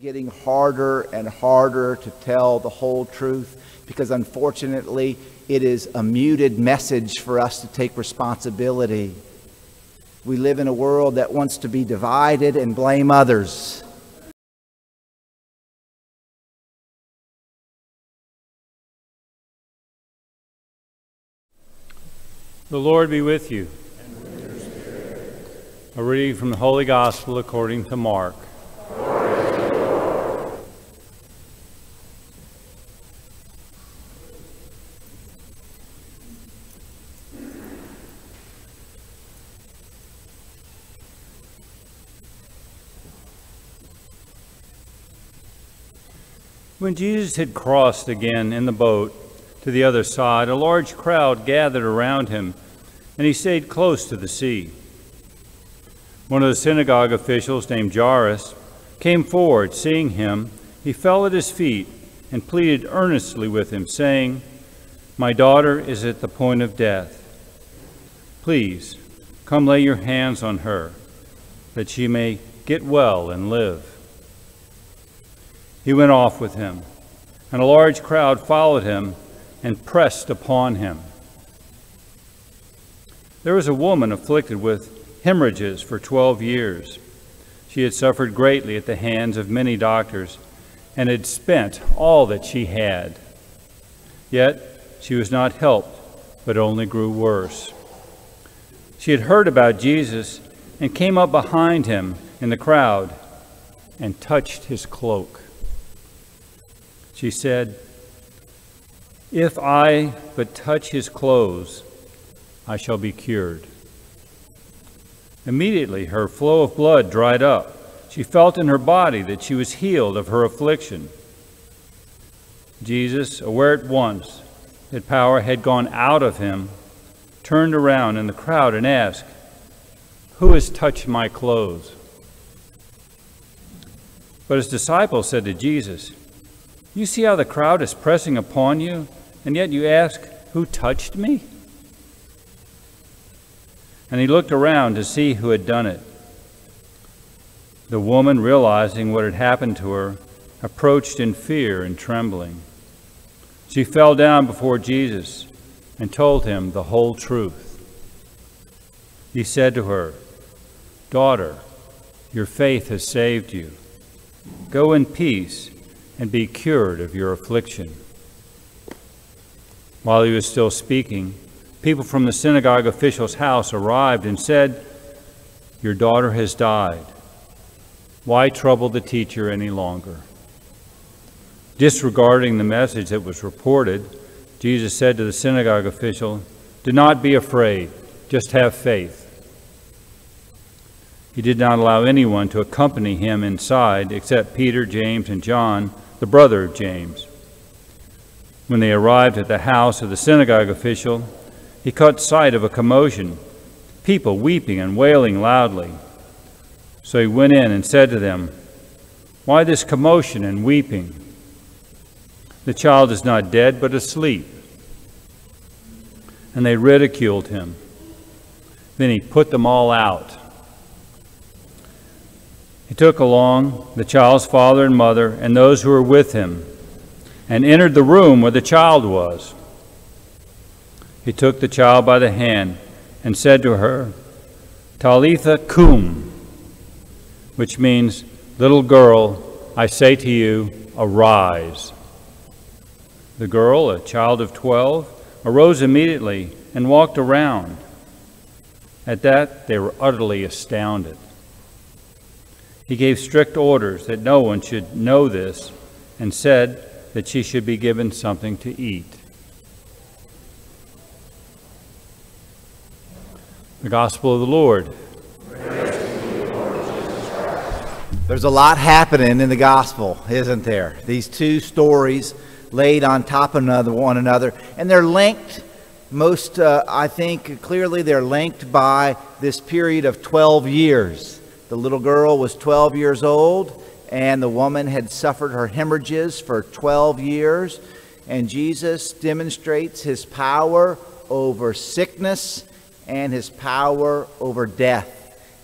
getting harder and harder to tell the whole truth because unfortunately it is a muted message for us to take responsibility. We live in a world that wants to be divided and blame others. The Lord be with you. And with your spirit. A reading from the Holy Gospel according to Mark. Glory to you, Lord. When Jesus had crossed again in the boat to the other side, a large crowd gathered around him, and he stayed close to the sea. One of the synagogue officials, named Jairus, came forward. Seeing him, he fell at his feet and pleaded earnestly with him, saying, "My daughter is at the point of death. Please, come lay your hands on her, that she may get well and live." He went off with him, and a large crowd followed him and pressed upon him. There was a woman afflicted with hemorrhages for 12 years. She had suffered greatly at the hands of many doctors and had spent all that she had. Yet she was not helped, but only grew worse. She had heard about Jesus and came up behind him in the crowd and touched his cloak. She said, "If I but touch his clothes, I shall be cured." Immediately her flow of blood dried up. She felt in her body that she was healed of her affliction. Jesus, aware at once that power had gone out of him, turned around in the crowd and asked, "Who has touched my clothes?" But his disciples said to Jesus, "You see how the crowd is pressing upon you, and yet you ask, 'Who touched me?'" And he looked around to see who had done it. The woman, realizing what had happened to her, approached in fear and trembling. She fell down before Jesus and told him the whole truth. He said to her, "Daughter, your faith has saved you. Go in peace and be cured of your affliction." While he was still speaking, people from the synagogue official's house arrived and said, "Your daughter has died. Why trouble the teacher any longer?" Disregarding the message that was reported, Jesus said to the synagogue official, "Do not be afraid, just have faith." He did not allow anyone to accompany him inside except Peter, James, and John, the brother of James. When they arrived at the house of the synagogue official, he caught sight of a commotion, people weeping and wailing loudly. So he went in and said to them, "Why this commotion and weeping? The child is not dead, but asleep." And they ridiculed him. Then he put them all out. He took along the child's father and mother and those who were with him, and entered the room where the child was. He took the child by the hand and said to her, "Talitha cum," which means, "Little girl, I say to you, arise." The girl, a child of 12, arose immediately and walked around. At that, they were utterly astounded. He gave strict orders that no one should know this and said that she should be given something to eat. The Gospel of the Lord. Praise to you, Lord Jesus Christ. There's a lot happening in the Gospel, isn't there? These two stories laid on top of one another, and they're linked. I think clearly they're linked by this period of 12 years. The little girl was 12 years old, and the woman had suffered her hemorrhages for 12 years. And Jesus demonstrates his power over sickness and his power over death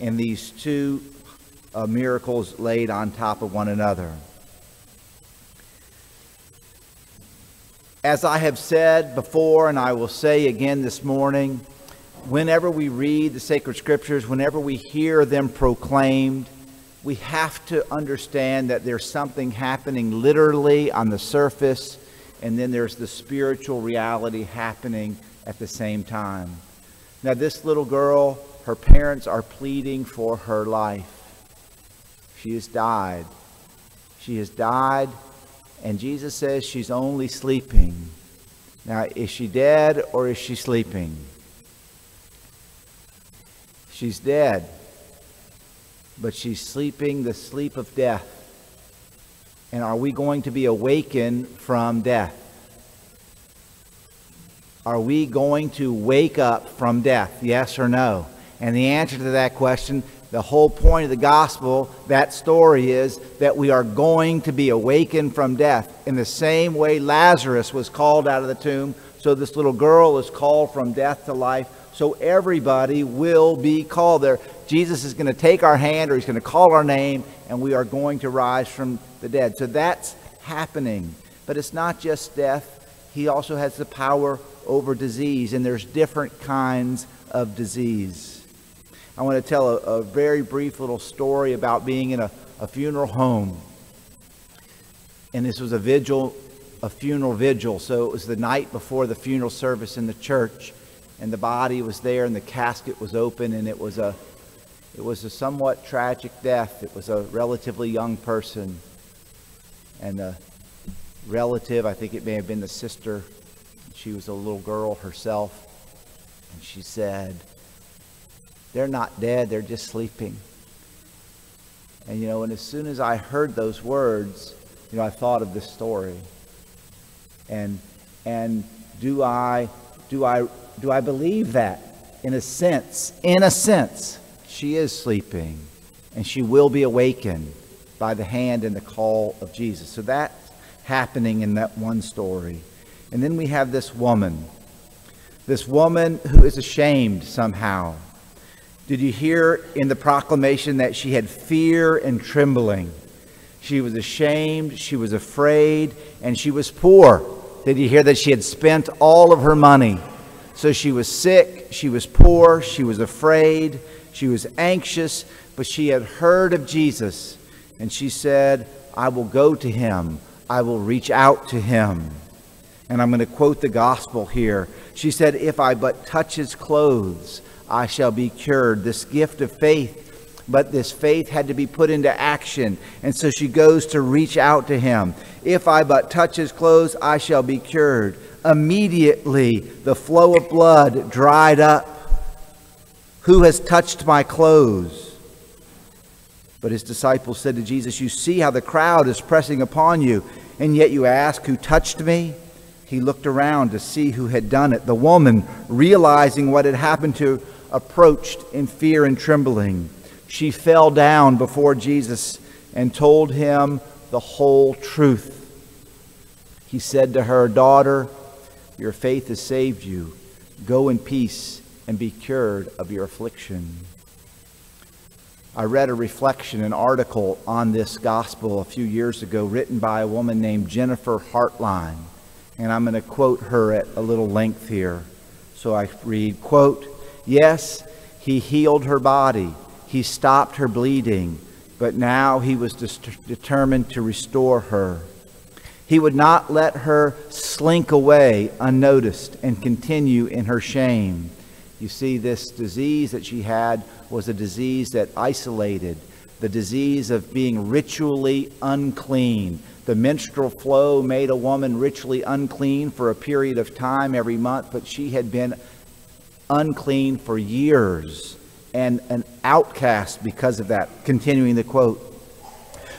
in these two miracles laid on top of one another. As I have said before, and I will say again this morning, whenever we read the sacred scriptures, whenever we hear them proclaimed, we have to understand that there's something happening literally on the surface, and then there's the spiritual reality happening at the same time. Now, this little girl, her parents are pleading for her life. She has died. She has died, and Jesus says she's only sleeping. Now, is she dead or is she sleeping? She's dead, but she's sleeping the sleep of death. And are we going to be awakened from death? Are we going to wake up from death? Yes or no? And the answer to that question, the whole point of the gospel, that story is that we are going to be awakened from death. In the same way Lazarus was called out of the tomb, so this little girl is called from death to life. So everybody will be called there. Jesus is going to take our hand, or he's going to call our name, and we are going to rise from the dead. So that's happening. But it's not just death. He also has the power over disease, and there's different kinds of disease. I want to tell a very brief little story about being in a funeral home. And this was a funeral vigil. So it was the night before the funeral service in the church, and the body was there, and the casket was open, and it was a somewhat tragic death. It was a relatively young person, and the relative, I think it may have been the sister, she was a little girl herself, and she said, "They're not dead, they're just sleeping." And and as soon as I heard those words, I thought of this story. And do I believe that? In a sense, she is sleeping, and she will be awakened by the hand and the call of Jesus. So that's happening in that one story. And then we have this woman who is ashamed somehow. Did you hear in the proclamation that she had fear and trembling? She was ashamed, she was afraid, and she was poor. Did you hear that she had spent all of her money? So she was sick, she was poor, she was afraid, she was anxious, but she had heard of Jesus, and she said, "I will go to him. I will reach out to him." And I'm going to quote the gospel here. She said, "If I but touch his clothes, I shall be cured." This gift of faith, but this faith had to be put into action. And so she goes to reach out to him. "If I but touch his clothes, I shall be cured." Immediately, the flow of blood dried up. "Who has touched my clothes?" But his disciples said to Jesus, "You see how the crowd is pressing upon you, and yet you ask, 'Who touched me?'" He looked around to see who had done it. The woman, realizing what had happened to her, approached in fear and trembling. She fell down before Jesus and told him the whole truth. He said to her, "Daughter, your faith has saved you. Go in peace and be cured of your affliction." I read a reflection, an article on this gospel a few years ago written by a woman named Jennifer Hartline. And I'm going to quote her at a little length here. So I read, quote, "Yes, he healed her body. He stopped her bleeding. But now he was determined to restore her. He would not let her slink away unnoticed and continue in her shame." You see, this disease that she had was a disease that isolated, the disease of being ritually unclean. The menstrual flow made a woman ritually unclean for a period of time every month, but she had been unclean for years and an outcast because of that. Continuing the quote,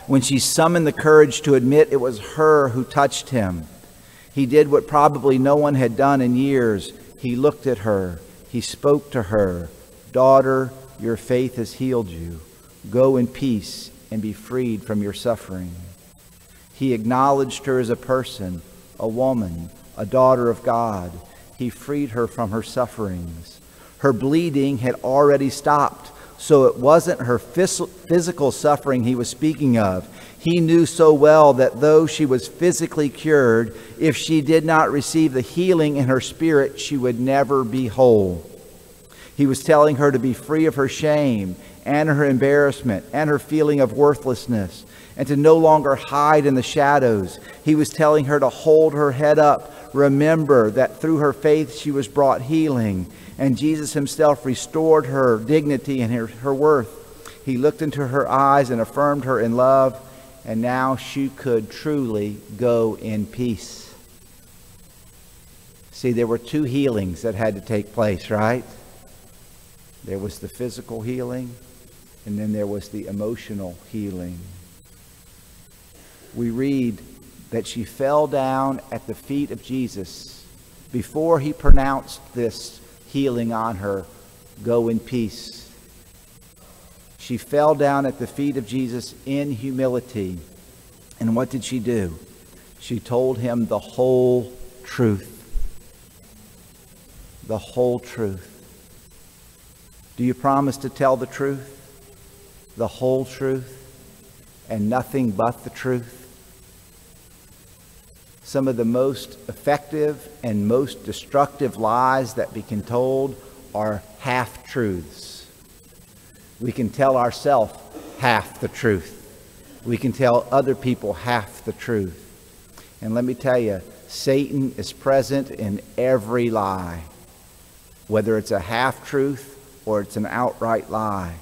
"When she summoned the courage to admit it was her who touched him, he did what probably no one had done in years. He looked at her. He spoke to her. 'Daughter, your faith has healed you. Go in peace and be freed from your suffering.' He acknowledged her as a person, a woman, a daughter of God. He freed her from her sufferings. Her bleeding had already stopped, So it wasn't her physical suffering he was speaking of. He knew so well that though she was physically cured, if she did not receive the healing in her spirit, she would never be whole. He was telling her to be free of her shame and her embarrassment and her feeling of worthlessness, and to no longer hide in the shadows. He was telling her to hold her head up. Remember that through her faith she was brought healing, and Jesus himself restored her dignity and her worth. He looked into her eyes and affirmed her in love, and now she could truly go in peace. See, there were two healings that had to take place, right? There was the physical healing, and then there was the emotional healing. We read that she fell down at the feet of Jesus before he pronounced this healing on her. Go in peace. She fell down at the feet of Jesus in humility. And what did she do? She told him the whole truth. The whole truth. Do you promise to tell the truth? The whole truth? And nothing but the truth? Some of the most effective and most destructive lies that we can told are half-truths. We can tell ourselves half the truth. We can tell other people half the truth. And let me tell you, Satan is present in every lie, whether it's a half-truth or it's an outright lie.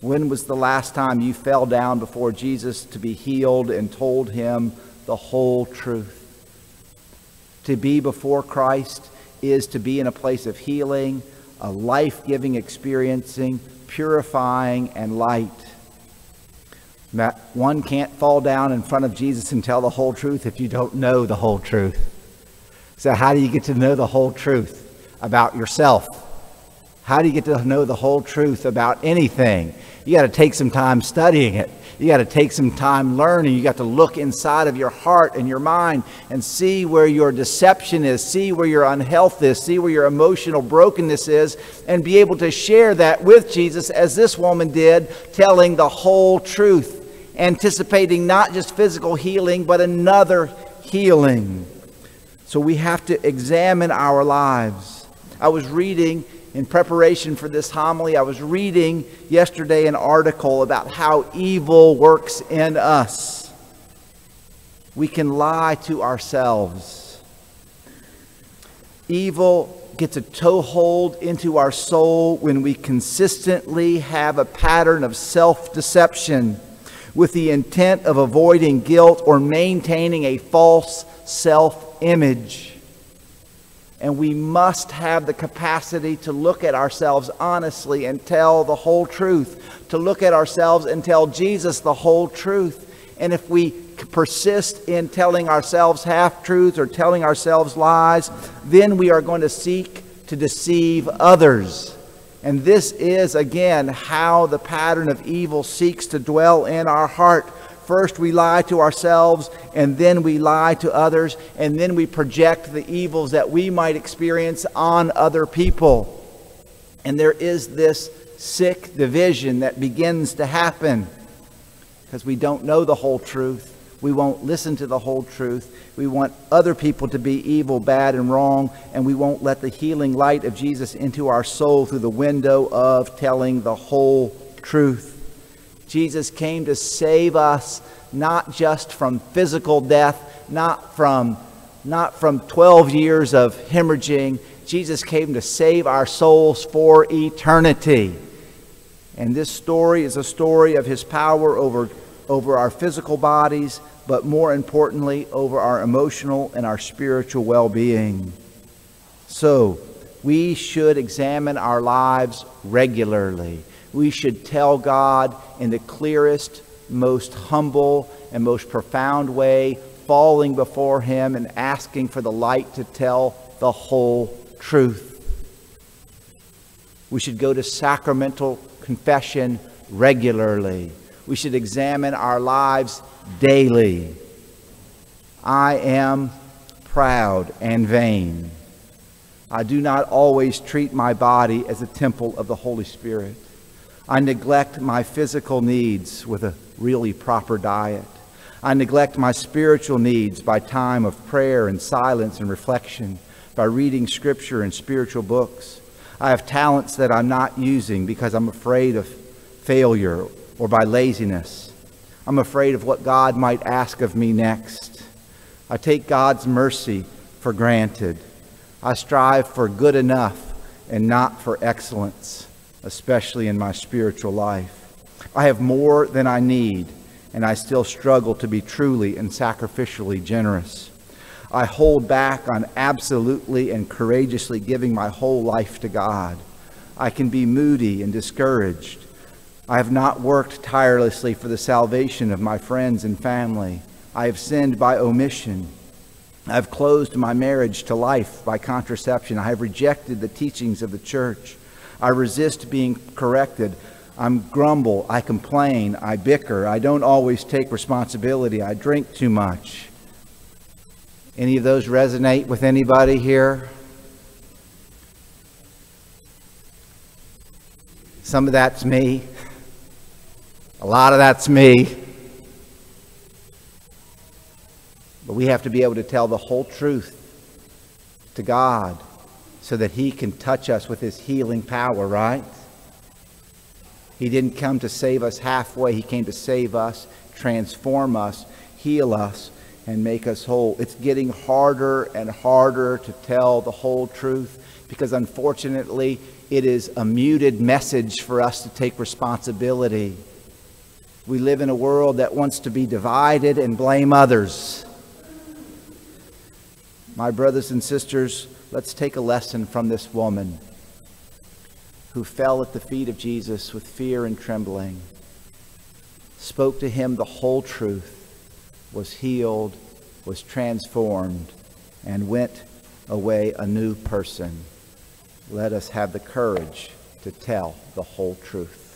When was the last time you fell down before Jesus to be healed and told him the whole truth? To be before Christ is to be in a place of healing, a life-giving experiencing, purifying, and light. One can't fall down in front of Jesus and tell the whole truth if you don't know the whole truth. So how do you get to know the whole truth about yourself? How do you get to know the whole truth about anything? You got to take some time studying it. You got to take some time learning. You got to look inside of your heart and your mind and see where your deception is, see where your unhealth is, see where your emotional brokenness is, and be able to share that with Jesus as this woman did, telling the whole truth, anticipating not just physical healing, but another healing. So we have to examine our lives. I was reading in preparation for this homily, I was reading yesterday an article about how evil works in us. We can lie to ourselves. Evil gets a toehold into our soul when we consistently have a pattern of self-deception with the intent of avoiding guilt or maintaining a false self-image. And we must have the capacity to look at ourselves honestly and tell the whole truth. To look at ourselves and tell Jesus the whole truth. And if we persist in telling ourselves half-truths or telling ourselves lies, then we are going to seek to deceive others. And this is, again, how the pattern of evil seeks to dwell in our heart. First we lie to ourselves, and then we lie to others, and then we project the evils that we might experience on other people. And there is this sick division that begins to happen because we don't know the whole truth. We won't listen to the whole truth. We want other people to be evil, bad, and wrong, and we won't let the healing light of Jesus into our soul through the window of telling the whole truth. Jesus came to save us not just from physical death, not from 12 years of hemorrhaging. Jesus came to save our souls for eternity. And this story is a story of his power over our physical bodies, but more importantly, over our emotional and our spiritual well-being. So, we should examine our lives regularly. We should tell God in the clearest, most humble, and most profound way, falling before him and asking for the light to tell the whole truth. We should go to sacramental confession regularly. We should examine our lives daily. I am proud and vain. I do not always treat my body as a temple of the Holy Spirit. I neglect my physical needs with a really proper diet. I neglect my spiritual needs by time of prayer and silence and reflection, by reading scripture and spiritual books. I have talents that I'm not using because I'm afraid of failure or by laziness. I'm afraid of what God might ask of me next. I take God's mercy for granted. I strive for good enough and not for excellence, especially in my spiritual life. I have more than I need, and I still struggle to be truly and sacrificially generous. I hold back on absolutely and courageously giving my whole life to God. I can be moody and discouraged. I have not worked tirelessly for the salvation of my friends and family. I have sinned by omission. I have closed my marriage to life by contraception. I have rejected the teachings of the church. I resist being corrected. I grumble. I complain. I bicker. I don't always take responsibility. I drink too much. Any of those resonate with anybody here? Some of that's me. A lot of that's me. But we have to be able to tell the whole truth to God so that He can touch us with His healing power, right? He didn't come to save us halfway. He came to save us, transform us, heal us, and make us whole. It's getting harder and harder to tell the whole truth because unfortunately it is a muted message for us to take responsibility. We live in a world that wants to be divided and blame others. My brothers and sisters, let's take a lesson from this woman who fell at the feet of Jesus with fear and trembling, spoke to Him the whole truth, was healed, was transformed, and went away a new person. Let us have the courage to tell the whole truth.